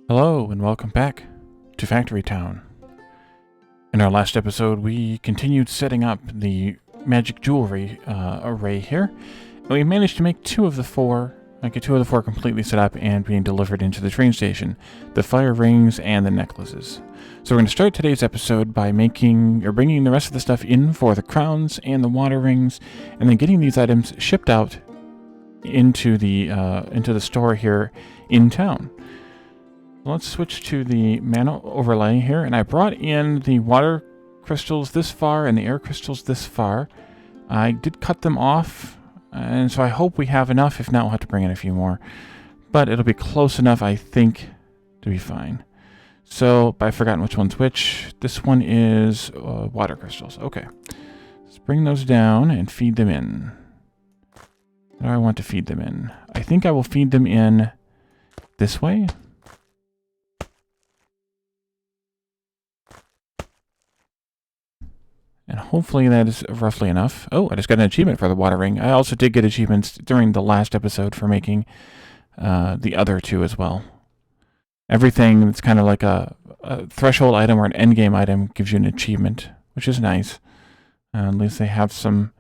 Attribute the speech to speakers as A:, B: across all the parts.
A: Hello and welcome back to Factory Town. In our last episode, we continued setting up the magic jewelry array here. And we managed to make get two of the four completely set up and being delivered into the train station. The fire rings and the necklaces. So we're going to start today's episode by bringing the rest of the stuff in for the crowns and the water rings, and then getting these items shipped out into the store here in town. Let's switch to the mana overlay here, and I brought in the water crystals this far and the air crystals this far. I did cut them off, and so I hope we have enough. If not, we'll have to bring in a few more. But it'll be close enough, I think, to be fine. So, I've forgotten which one's which. This one is water crystals. Okay. Let's bring those down and feed them in. Where do I want to feed them in? I think I will feed them in this way. And hopefully that is roughly enough. Oh, I just got an achievement for the water ring. I also did get achievements during the last episode for making the other two as well. Everything that's kind of like a threshold item or an endgame item gives you an achievement, which is nice. At least they have some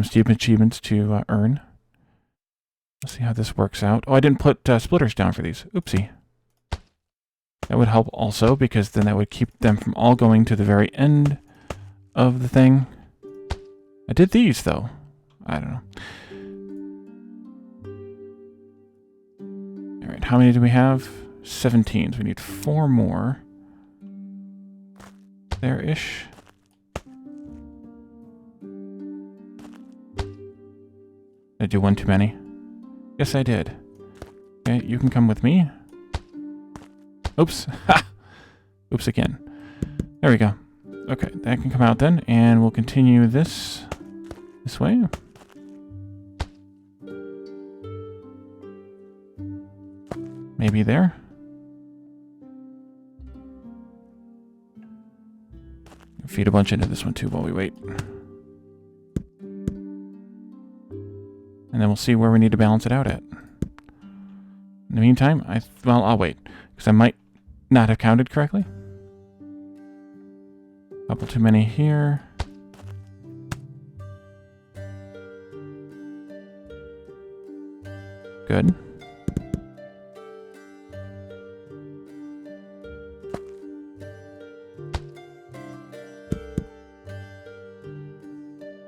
A: steep achievements to earn. Let's see how this works out. Oh, I didn't put splitters down for these. Oopsie. That would help also, because then that would keep them from all going to the very end of the thing. I did these, though. I don't know. Alright, how many do we have? 17. So we need 4 more. There-ish. Did I do one too many? Yes, I did. Okay, you can come with me. Oops. Oops again. There we go. Okay, that can come out then, and we'll continue this way. Maybe there. Feed a bunch into this one too while we wait. And then we'll see where we need to balance it out at. In the meantime, I'll wait, because I might not have counted correctly. Couple too many here. Good.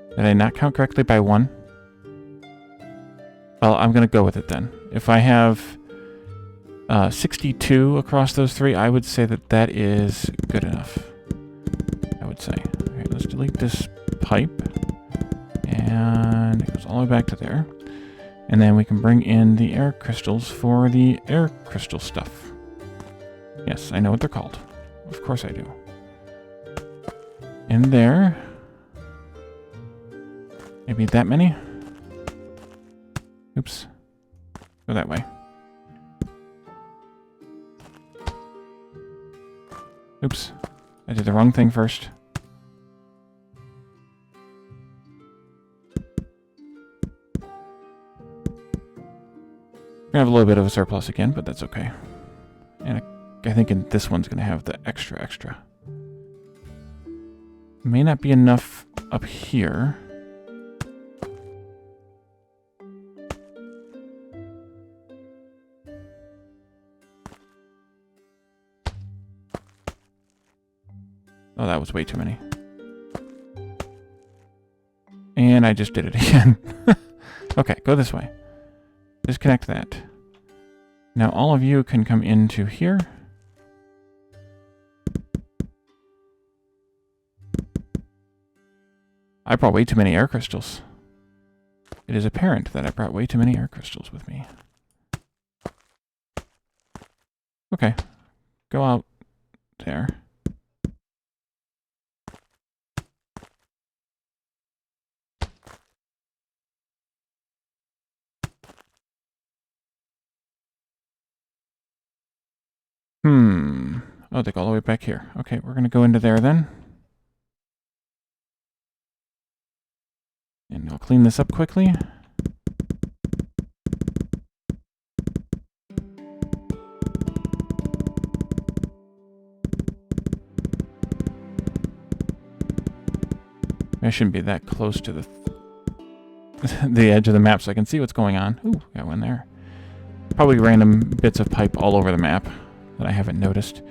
A: Did I not count correctly by 1? Well, I'm going to go with it then. If I have 62 across those 3, I would say that is good enough. Say. Okay, let's delete this pipe, and it goes all the way back to there, and then we can bring in the air crystals for the air crystal stuff. Yes, I know what they're called. Of course I do. In there. Maybe that many? Oops. Go that way. Oops. I did the wrong thing first. We're going to have a little bit of a surplus again, but that's okay. And I think this one's going to have the extra. May not be enough up here. Oh, that was way too many. And I just did it again. Okay, go this way. Disconnect that. Now all of you can come into here. I brought way too many air crystals. It is apparent that I brought way too many air crystals with me. Okay. Go out there. Oh, they go all the way back here. Okay, we're going to go into there then. And I'll clean this up quickly. I shouldn't be that close to the the edge of the map so I can see what's going on. Ooh, got one there. Probably random bits of pipe all over the map that I haven't noticed.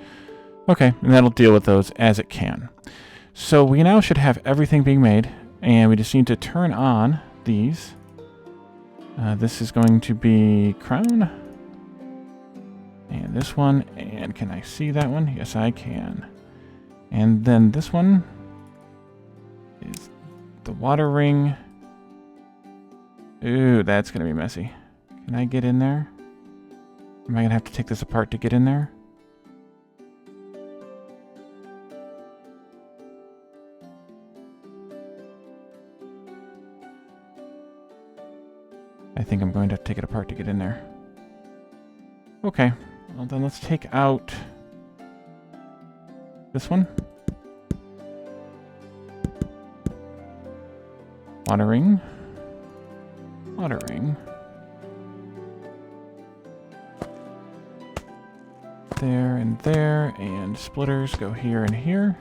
A: Okay, and that'll deal with those as it can. So we now should have everything being made, and we just need to turn on these. This is going to be crown. And this one, and can I see that one? Yes, I can. And then this one is the water ring. Ooh, that's going to be messy. Can I get in there? Am I going to have to take this apart to get in there? I think I'm going to have to take it apart to get in there. Okay, well then let's take out this one. Watering. Watering. There and there, and splitters go here and here.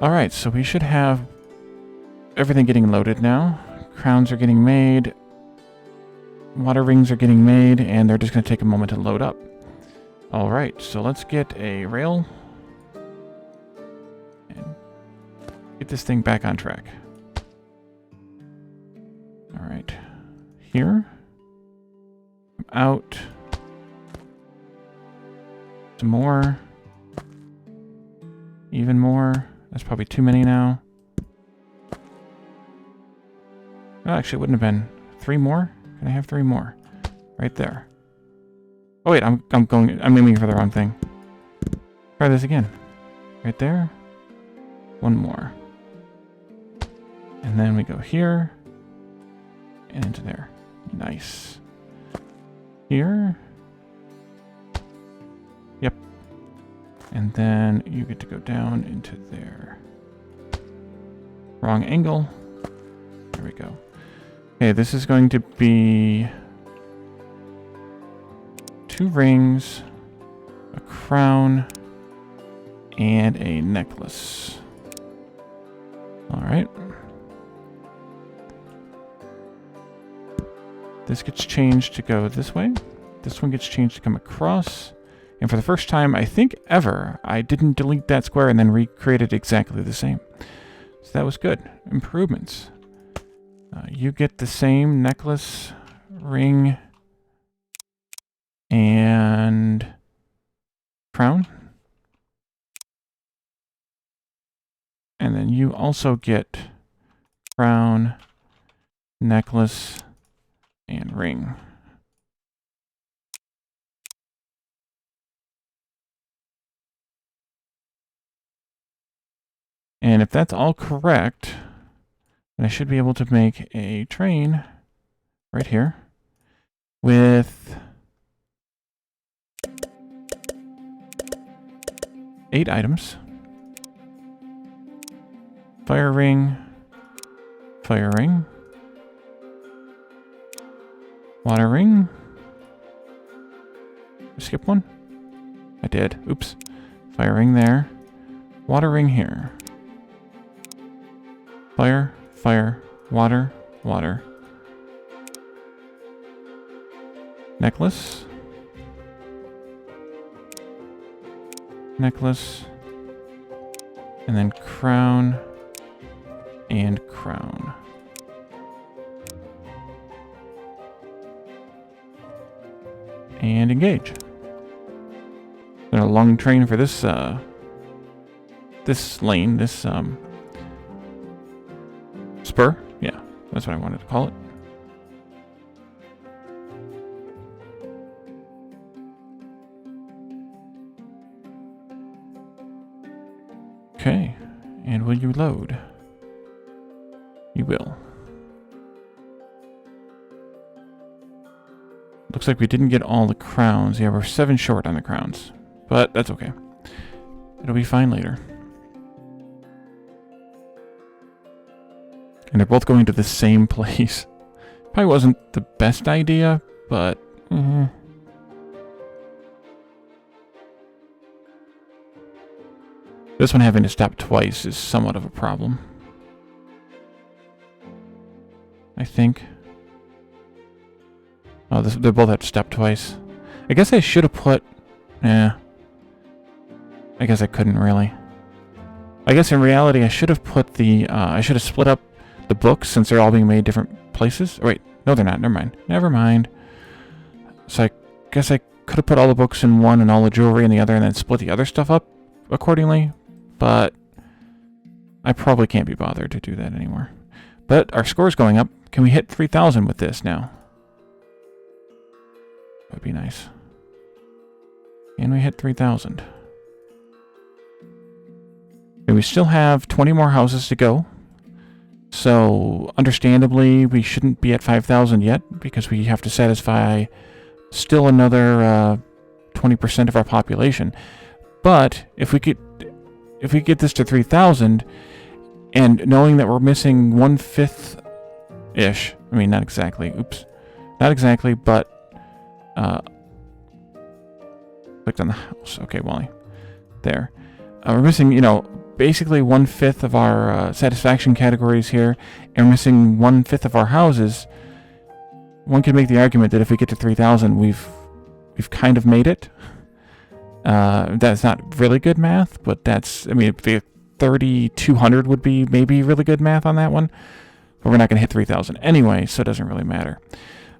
A: Alright, so we should have everything getting loaded now. Crowns are getting made. Water rings are getting made, and they're just going to take a moment to load up. Alright, so let's get a rail and get this thing back on track. Alright, here, out, some more, even more. That's probably too many now. Oh, actually, it wouldn't have been 3 more. Can I have 3 more? Right there. Oh wait, I'm aiming for the wrong thing. Try this again. Right there. 1 more. And then we go here. And into there. Nice. Here. Yep. And then you get to go down into there. Wrong angle. There we go. Okay, this is going to be 2 rings, a crown, and a necklace. Alright. This gets changed to go this way. This one gets changed to come across. And for the first time, I think ever, I didn't delete that square and then recreate it exactly the same. So that was good. Improvements. You get the same necklace, ring, and crown. And then you also get crown, necklace, and ring. And if that's all correct, then I should be able to make a train right here with 8 items. Fire ring, water ring. Skip one? I did. Oops. Fire ring there. Water ring here. Fire, fire, water, water. Necklace. Necklace. And then crown and crown. And engage. Been a long train for this this lane, this spur? Yeah, that's what I wanted to call it. Okay, and will you load? You will. Looks like we didn't get all the crowns. Yeah, we're 7 short on the crowns, but that's okay. It'll be fine later. And they're both going to the same place. Probably wasn't the best idea, but... This one having to stop twice is somewhat of a problem, I think. Oh, they both have to stop twice. I guess I should have put... I guess I couldn't really. I guess in reality I should have put the... I should have split up the books since they're all being made different places. Oh, wait, no they're not. Never mind. Never mind. So I guess I could have put all the books in one and all the jewelry in the other and then split the other stuff up accordingly. But I probably can't be bothered to do that anymore. But our score's going up. Can we hit 3,000 with this now? That'd be nice. Can we hit 3,000? We still have 20 more houses to go. So, understandably, we shouldn't be at 5,000 yet, because we have to satisfy still another 20% of our population. But, if we get this to 3,000, and knowing that we're missing 1/5-ish, I mean, not exactly, not exactly, but, clicked on the house, okay, Wally, there. We're missing, you know, basically 1/5 of our satisfaction categories here, and we're missing 1/5 of our houses. One could make the argument that if we get to 3,000, we've kind of made it. That's not really good math, but that's, I mean, 3,200 would be maybe really good math on that one, but we're not going to hit 3,000 anyway, so it doesn't really matter.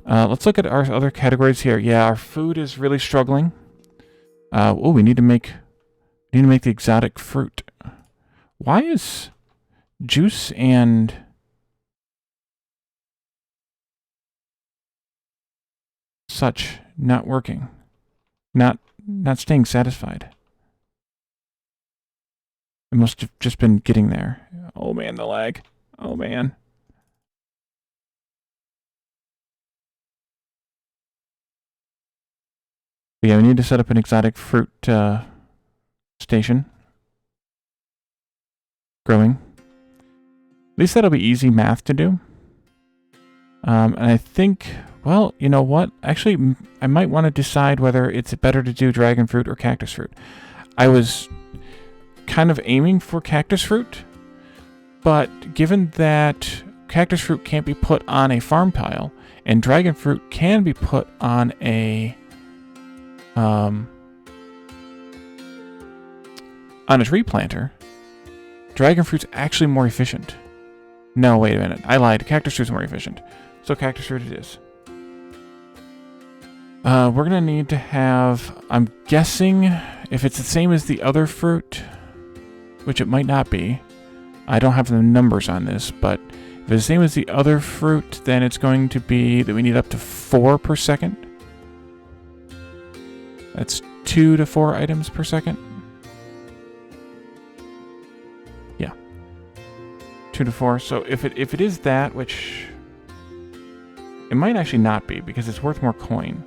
A: Let's look at our other categories here. Yeah, our food is really struggling. Oh, we need to make the exotic fruit. Why is juice and such not working? Not staying satisfied. It must have just been getting there. Oh man, the lag. Oh man. But yeah, we need to set up an exotic fruit station. Growing. At least that'll be easy math to do. And I think, well, you know what? Actually, I might want to decide whether it's better to do dragon fruit or cactus fruit. I was kind of aiming for cactus fruit, but given that cactus fruit can't be put on a farm pile, and dragon fruit can be put on a tree planter, dragon fruit's actually more efficient. No, wait a minute. I lied. Cactus fruit's more efficient. So cactus fruit it is. We're going to need to have... I'm guessing if it's the same as the other fruit, which it might not be. I don't have the numbers on this, but if it's the same as the other fruit, then it's going to be that we need up to 4 per second. That's 2 to 4 items per second. 2 to 4. So if it is that, which it might actually not be because it's worth more coin.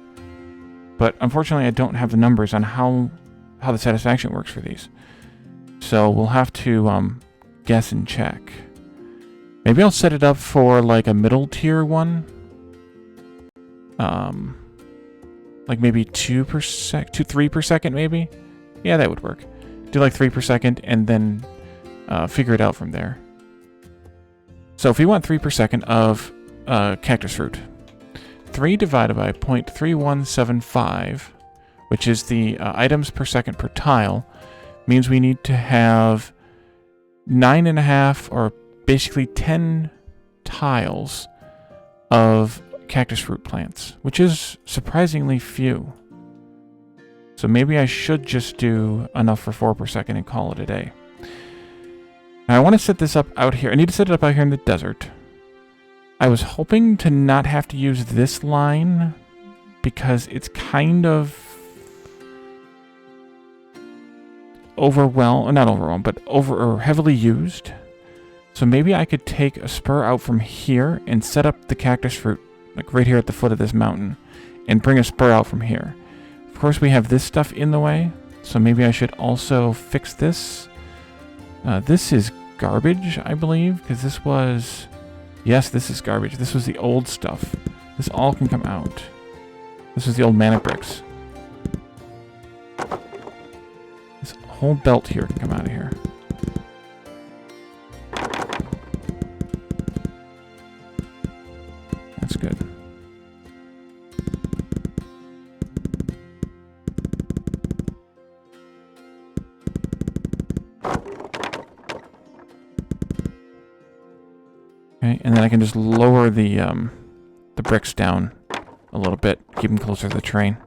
A: But unfortunately, I don't have the numbers on how the satisfaction works for these. So we'll have to guess and check. Maybe I'll set it up for like a middle tier one. Like maybe 3 per second maybe. Yeah, that would work. Do like 3 per second and then figure it out from there. So if we want 3 per second of cactus fruit, 3 divided by 0.3175, which is the items per second per tile, means we need to have 9.5 or basically 10 tiles of cactus fruit plants, which is surprisingly few. So maybe I should just do enough for 4 per second and call it a day. Now I want to set this up out here. I need to set it up out here in the desert. I was hoping to not have to use this line because it's kind of heavily used. So maybe I could take a spur out from here and set up the cactus fruit like right here at the foot of this mountain and bring a spur out from here. Of course we have this stuff in the way, so maybe I should also fix this. This is garbage, I believe, because this was... Yes, this is garbage. This was the old stuff. This all can come out. This is the old mana bricks. This whole belt here can come out of here. That's good. Okay, and then I can just lower the bricks down a little bit, keep them closer to the train.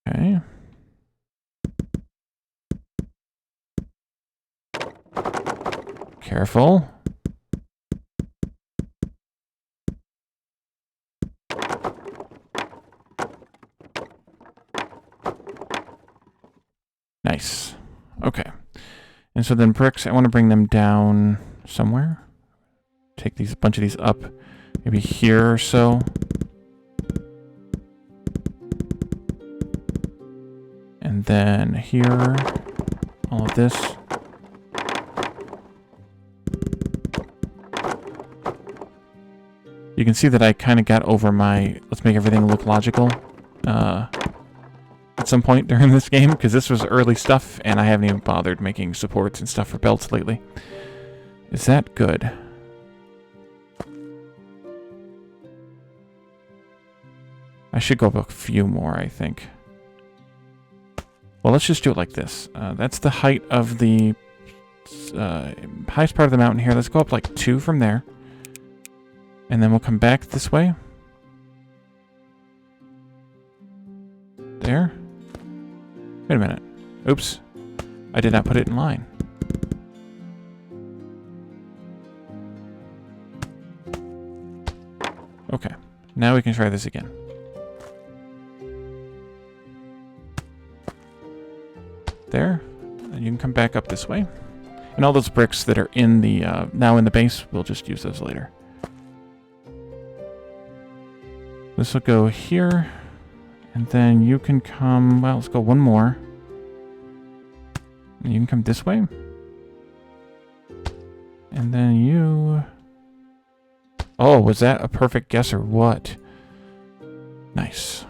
A: Okay. Careful. Nice. Okay. And so then bricks, I want to bring them down somewhere. Take a bunch of these up, maybe here or so. And then here, all of this. You can see that I kind of got over my, let's make everything look logical, at some point during this game, because this was early stuff, and I haven't even bothered making supports and stuff for belts lately. Is that good? I should go up a few more, I think. Well, let's just do it like this. That's the height of the highest part of the mountain here. Let's go up like 2 from there. And then we'll come back this way. There. Wait a minute. Oops. I did not put it in line. Okay. Now we can try this again. There. And you can come back up this way. And all those bricks that are in the now in the base, we'll just use those later. This will go here, and then you can come, well, let's go one more. And you can come this way. And then you... Oh, was that a perfect guess or what? Nice.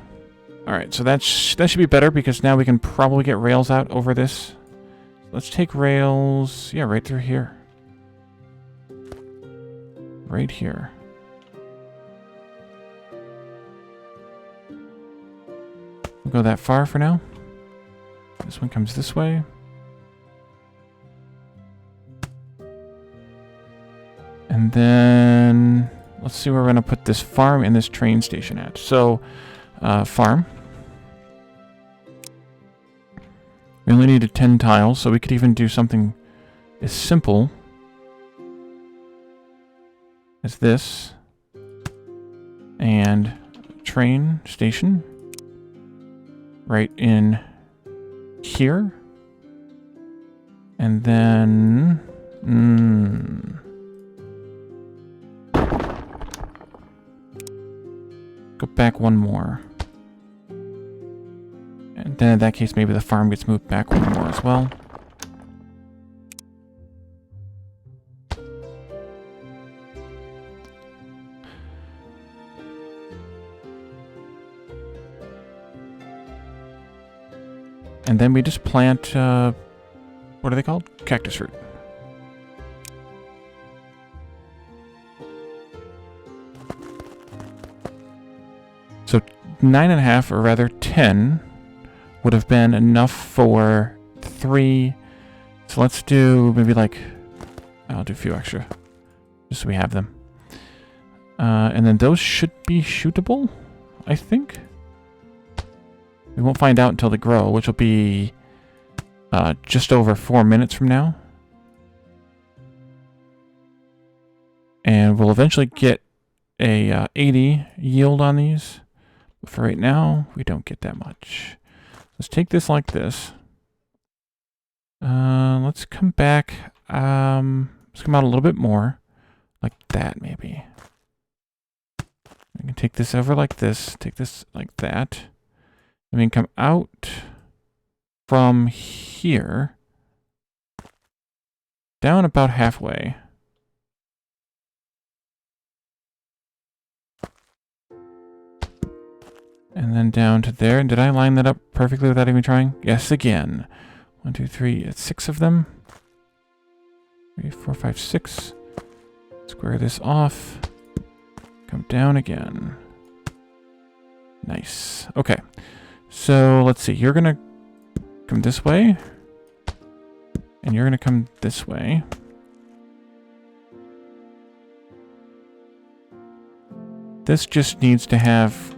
A: Alright, so that should be better because now we can probably get rails out over this. Let's take rails, yeah, right through here. Right here. We'll go that far for now. This one comes this way. And then let's see where we're going to put this farm and this train station at. So, farm. We only needed 10 tiles, so we could even do something as simple as this. And train station. Right in here. And then... Go back one more. And then in that case, maybe the farm gets moved back one more as well. And then we just plant, what are they called? Cactus fruit. So 9.5, or rather 10, would have been enough for 3. So let's do maybe like, I'll do a few extra, just so we have them. And then those should be shootable, I think. We won't find out until they grow, which will be just over 4 minutes from now. And we'll eventually get a 80 yield on these. But for right now, we don't get that much. Let's take this like this. Let's come back. Let's come out a little bit more. Like that, maybe. I can take this over like this. Take this like that. I mean, come out from here, down about halfway. And then down to there. And did I line that up perfectly without even trying? Yes, again. 1, 2, 3, it's 6 of them. 3, 4, 5, 6. Square this off. Come down again. Nice. Okay. So let's see. You're gonna come this way. And you're gonna come this way. This just needs to have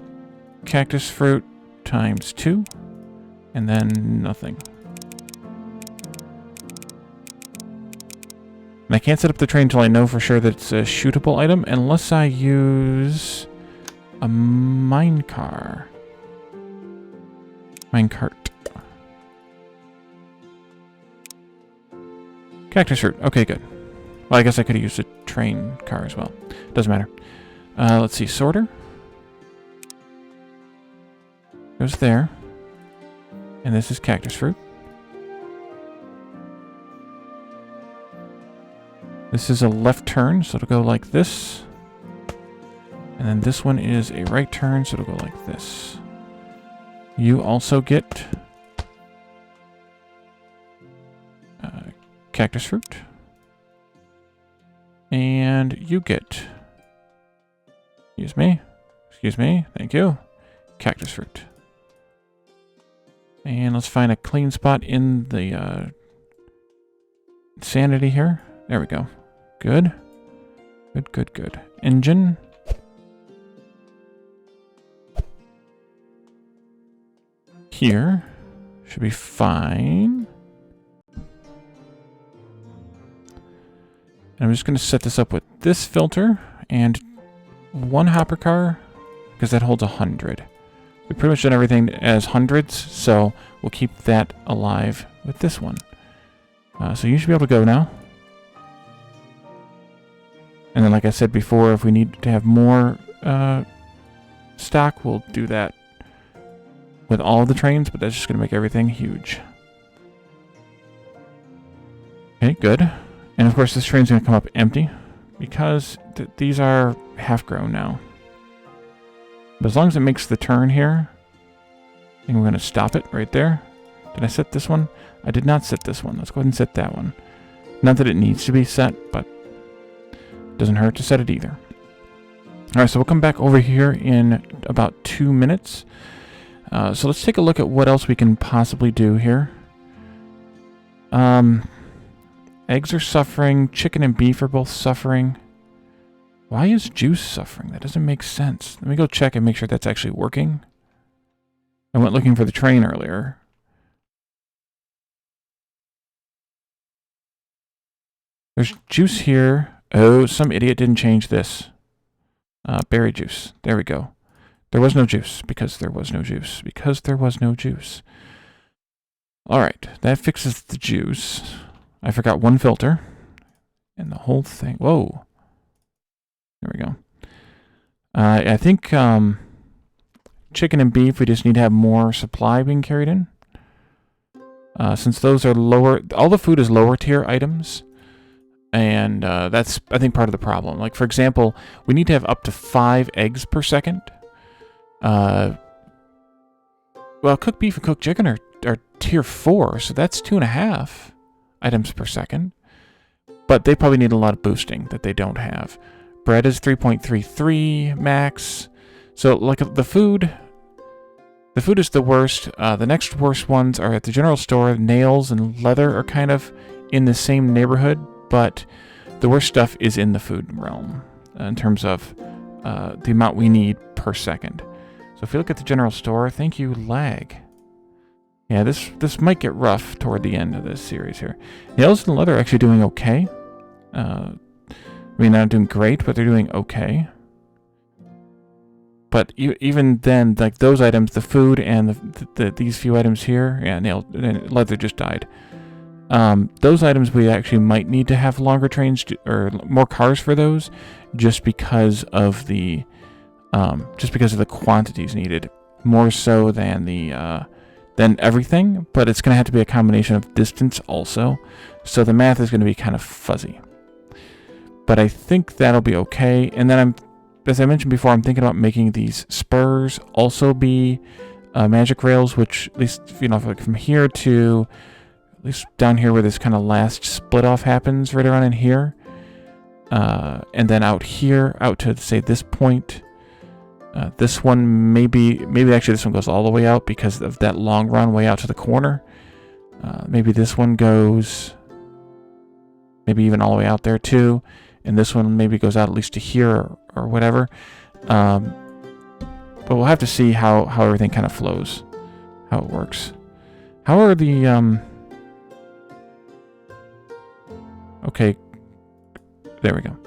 A: cactus fruit times 2. And then nothing. And I can't set up the train until I know for sure that it's a shootable item, unless I use a minecart. Cactus fruit. Okay, good. Well, I guess I could have used a train car as well. Doesn't matter. Let's see. Sorter. Goes there. And this is cactus fruit. This is a left turn, so it'll go like this. And then this one is a right turn, so it'll go like this. You also get cactus fruit. And you get, excuse me, thank you, cactus fruit. And let's find a clean spot in the sanity here. There we go. Good. Good, good, good. Engine. Here. Should be fine. And I'm just going to set this up with this filter and one hopper car, because that holds 100. We've pretty much done everything as hundreds, so we'll keep that alive with this one. So you should be able to go now. And then, like I said before, if we need to have more stock, we'll do that with all of the trains, but that's just going to make everything huge. Okay, good. And of course, this train's going to come up empty, because these are half-grown now. But as long as it makes the turn here, I think we're going to stop it right there. Did I set this one? I did not set this one. Let's go ahead and set that one. Not that it needs to be set, but it doesn't hurt to set it either. Alright, so we'll come back over here in about 2 minutes. So let's take a look at what else we can possibly do here. Eggs are suffering. Chicken and beef are both suffering. Why is juice suffering? That doesn't make sense. Let me go check and make sure that's actually working. I went looking for the train earlier. There's juice here. Oh, some idiot didn't change this. Berry juice. There we go. There was no juice because there was no juice. Because there was no juice. Alright, that fixes the juice. I forgot one filter. And the whole thing. Whoa. There we go. I think chicken and beef, we just need to have more supply being carried in. Since those are lower, all the food is lower tier items. And that's, I think, part of the problem. Like, for example, we need to have up to 5 eggs per second. Well, cooked beef and cooked chicken are tier 4, so that's 2.5 items per second. But they probably need a lot of boosting that they don't have. Bread is 3.33 max. So, like, the food is the worst. The next worst ones are at the general store. Nails and leather are kind of in the same neighborhood, but the worst stuff is in the food realm in terms of the amount we need per second. So if you look at the general store, thank you, lag. Yeah, this might get rough toward the end of this series here. Nails and leather are actually doing okay. I mean, they're not doing great, but they're doing okay. But even then, like those items, the food and these few items here, yeah, leather just died. Those items we actually might need to have longer trains or more cars for those, just because of the quantities needed, more so than than everything. But it's going to have to be a combination of distance also, so the math is going to be kind of fuzzy. But I think that'll be okay. And then as I mentioned before, I'm thinking about making these spurs also be magic rails, which at least, you know, like from here to at least down here where this kind of last split off happens, right around in here. And then out here, out to, say, this point. This one, maybe actually this one goes all the way out because of that long run way out to the corner. Maybe this one goes maybe even all the way out there too. And this one maybe goes out at least to here or whatever. But we'll have to see how everything kind of flows, how it works. How are the... Okay, there we go.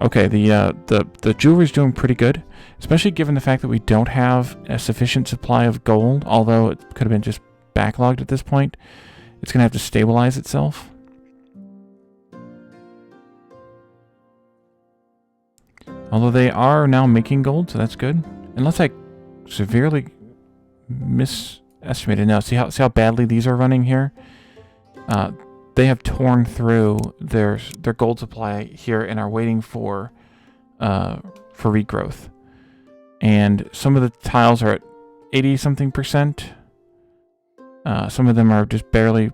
A: Okay, the jewelry's doing pretty good, especially given the fact that we don't have a sufficient supply of gold, although it could have been just backlogged at this point. It's going to have to stabilize itself. Although they are now making gold, so that's good. Unless I severely misestimated. Now, see how badly these are running here? They have torn through their gold supply here and are waiting for regrowth. And some of the tiles are at 80-something%. Some of them are just barely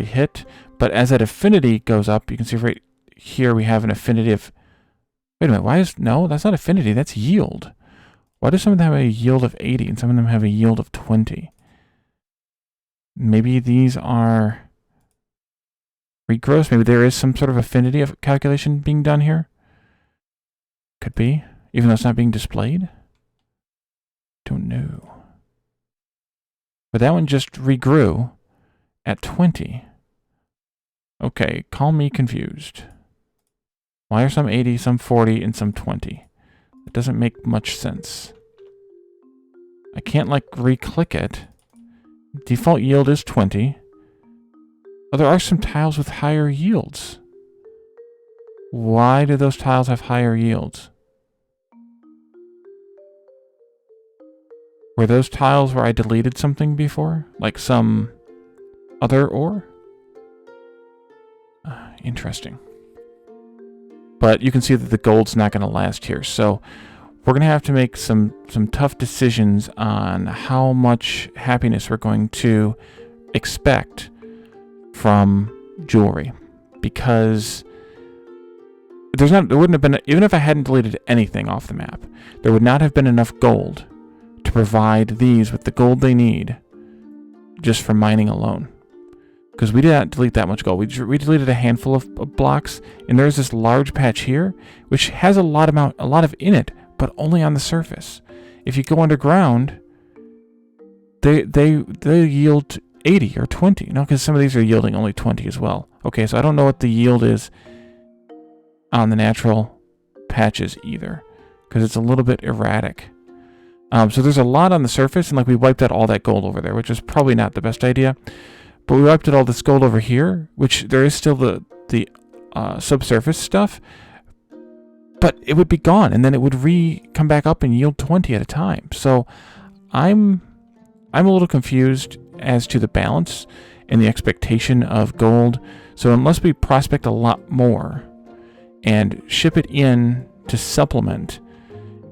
A: hit. But as that affinity goes up, you can see right here we have an affinity of... Wait a minute, no, that's not affinity, that's yield. Why do some of them have a yield of 80 and some of them have a yield of 20? Maybe these are regrowth. Maybe there is some sort of affinity of calculation being done here. Could be, even though it's not being displayed. Don't know. But that one just regrew at 20. Okay, call me confused. Why are some 80, some 40, and some 20? It doesn't make much sense. I can't, like, re-click it. Default yield is 20. Oh, there are some tiles with higher yields. Why do those tiles have higher yields? Were those tiles where I deleted something before? Like some other ore? Interesting. But you can see that the gold's not going to last here. So we're going to have to make some tough decisions on how much happiness we're going to expect from jewelry. Because there wouldn't have been, even if I hadn't deleted anything off the map, there would not have been enough gold to provide these with the gold they need just from mining alone. Because we did not delete that much gold. We deleted a handful of blocks, and there's this large patch here, which has a lot of in it, but only on the surface. If you go underground, they yield 80 or 20. No, because some of these are yielding only 20 as well. Okay, so I don't know what the yield is on the natural patches either, because it's a little bit erratic. So there's a lot on the surface, and like we wiped out all that gold over there, which is probably not the best idea. But we wiped out all this gold over here, which there is still the subsurface stuff, but it would be gone, and then it would come back up and yield 20 at a time. So I'm a little confused as to the balance and the expectation of gold. So unless we prospect a lot more and ship it in to supplement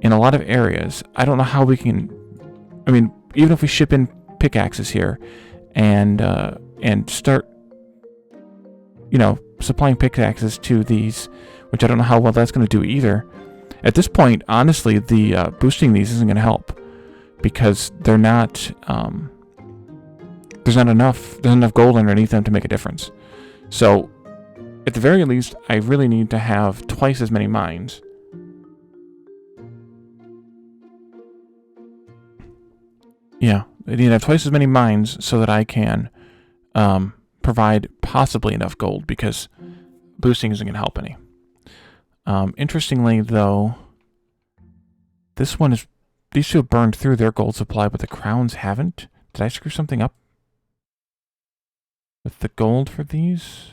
A: in a lot of areas, I don't know how we can... I mean, even if we ship in pickaxes here and start, you know, supplying pickaxes to these, which I don't know how well that's going to do either. At this point, honestly, the boosting these isn't going to help because they're not... there's not enough gold underneath them to make a difference. So, at the very least, I really need to have twice as many mines. Yeah, I need to have twice as many mines so that I can provide possibly enough gold, because boosting isn't going to help any. Interestingly, though, these two have burned through their gold supply, but the crowns haven't. Did I screw something up with the gold for these?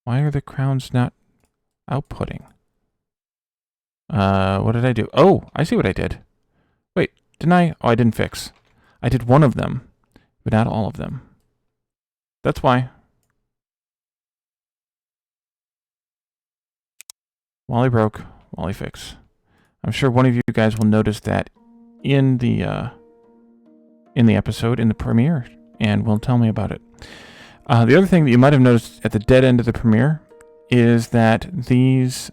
A: Why are the crowns not outputting? What did I do? Oh, I see what I did. Wait, didn't I? Oh, I didn't fix. I did one of them, but not all of them. That's why. Wally broke, Wally fix. I'm sure one of you guys will notice that in the episode, in the premiere, and will tell me about it. The other thing that you might have noticed at the dead end of the premiere is that these,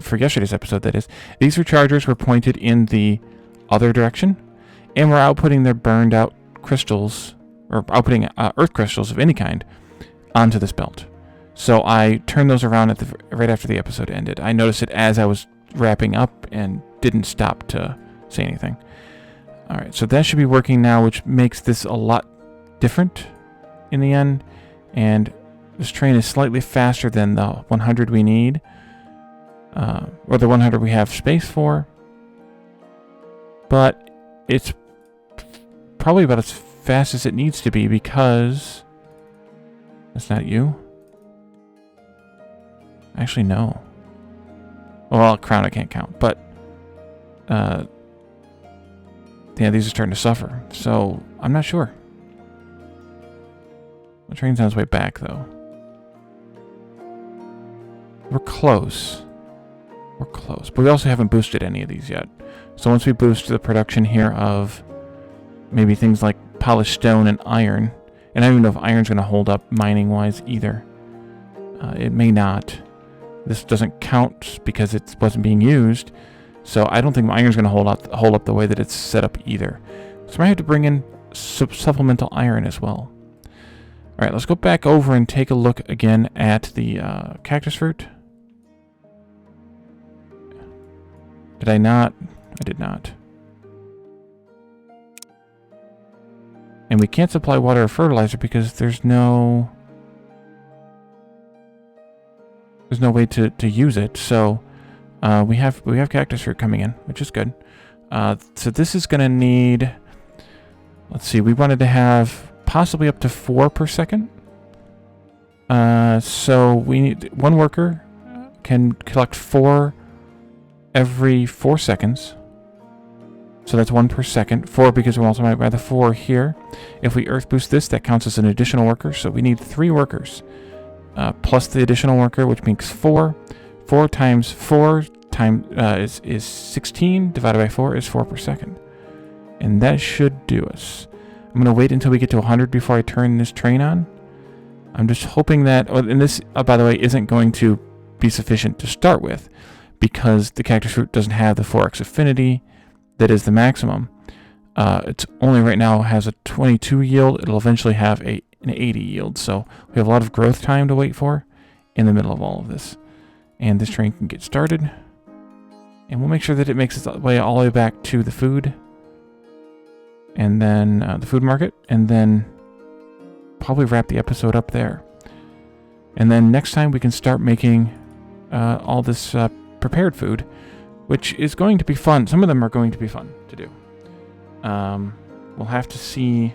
A: for yesterday's episode that is, these rechargers were pointed in the other direction, and were outputting their burned out crystals, or outputting earth crystals of any kind, onto this belt. So I turned those around right after the episode ended. I noticed it as I was wrapping up and didn't stop to say anything. Alright, so that should be working now, which makes this a lot different in the end. And this train is slightly faster than the 100 we need, or the 100 we have space for. But it's probably about as fast as it needs to be because... That's not you? Actually, no. Well, crown I can't count, but... yeah, these are starting to suffer, so I'm not sure. The train's on its way back, though. We're close. We're close, but we also haven't boosted any of these yet. So once we boost the production here of maybe things like polished stone and iron, and I don't even know if iron's going to hold up mining-wise either. It may not. This doesn't count because it wasn't being used, so I don't think iron's going to hold up the way that it's set up either. So I might have to bring in supplemental iron as well. Alright, let's go back over and take a look again at the cactus fruit. Did I not? I did not. And we can't supply water or fertilizer because there's no way to use it. So we have cactus fruit coming in, which is good. So this is going to need, let's see, we wanted to have possibly up to 4 per second. So we need one worker can collect 4 every 4 seconds. So that's 1 per second. 4 because we're multiplied by the 4 here. If we earth boost this, that counts as an additional worker. So we need 3 workers. Plus the additional worker, which makes 4. 4 times 4 is 16. Divided by 4 is 4 per second. And that should do us. I'm going to wait until we get to 100 before I turn this train on. I'm just hoping that... Oh, and this, by the way, isn't going to be sufficient to start with, because the cactus fruit doesn't have the 4x affinity that is the maximum. It's only right now has a 22 yield. It'll eventually have an 80 yield. So we have a lot of growth time to wait for in the middle of all of this. And this train can get started. And we'll make sure that it makes its way all the way back to the food. And then the food market. And then probably wrap the episode up there. And then next time we can start making all this prepared food, which is going to be fun. Some of them are going to be fun to do. We'll have to see.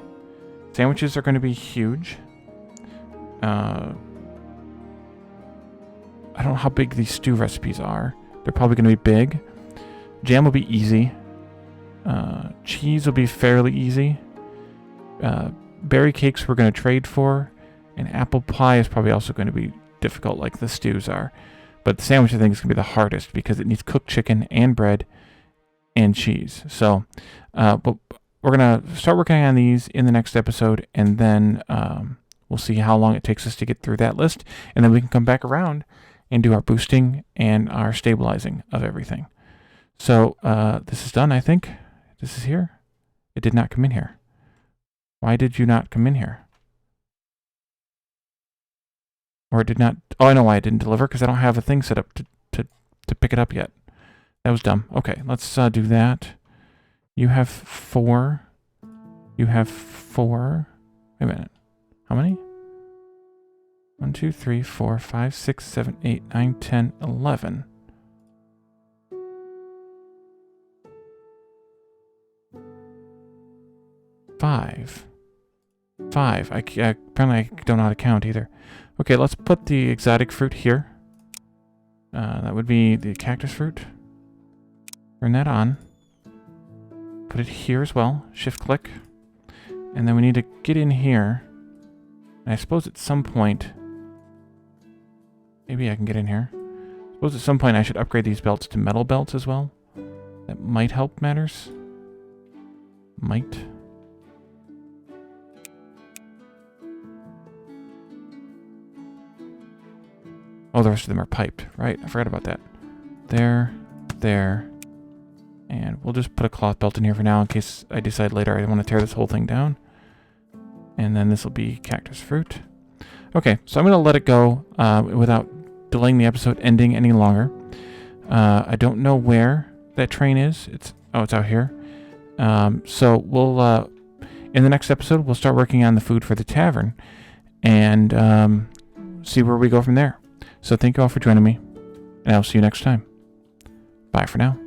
A: Sandwiches are going to be huge. I don't know how big these stew recipes are. They're probably going to be big. Jam will be easy. Cheese will be fairly easy. Berry cakes we're going to trade for. And apple pie is probably also going to be difficult like the stews are. But the sandwich, I think, is going to be the hardest because it needs cooked chicken and bread and cheese. So but we're going to start working on these in the next episode, and then we'll see how long it takes us to get through that list. And then we can come back around and do our boosting and our stabilizing of everything. So this is done, I think. This is here. It did not come in here. Why did you not come in here? Or it did not... Oh, I know why it didn't deliver, because I don't have a thing set up to pick it up yet. That was dumb. Okay, let's do that. You have 4. You have 4. Wait a minute. How many? 1, 2, 3, 4, 5, 6, 7, 8, 9, 10, 11. Five. Apparently I don't know how to count either. Okay, let's put the exotic fruit here. That would be the cactus fruit. Turn that on. Put it here as well. Shift click. And then we need to get in here. And I suppose at some point... Maybe I can get in here. Suppose at some point I should upgrade these belts to metal belts as well. That might help matters. Might. Oh, the rest of them are piped. Right, I forgot about that. There, there. And we'll just put a cloth belt in here for now in case I decide later I want to tear this whole thing down. And then this will be Cactus Fruit. Okay, so I'm going to let it go without delaying the episode ending any longer. I don't know where that train is. It's out here. So we'll in the next episode we'll start working on the food for the tavern and see where we go from there. So thank you all for joining me, and I'll see you next time. Bye for now.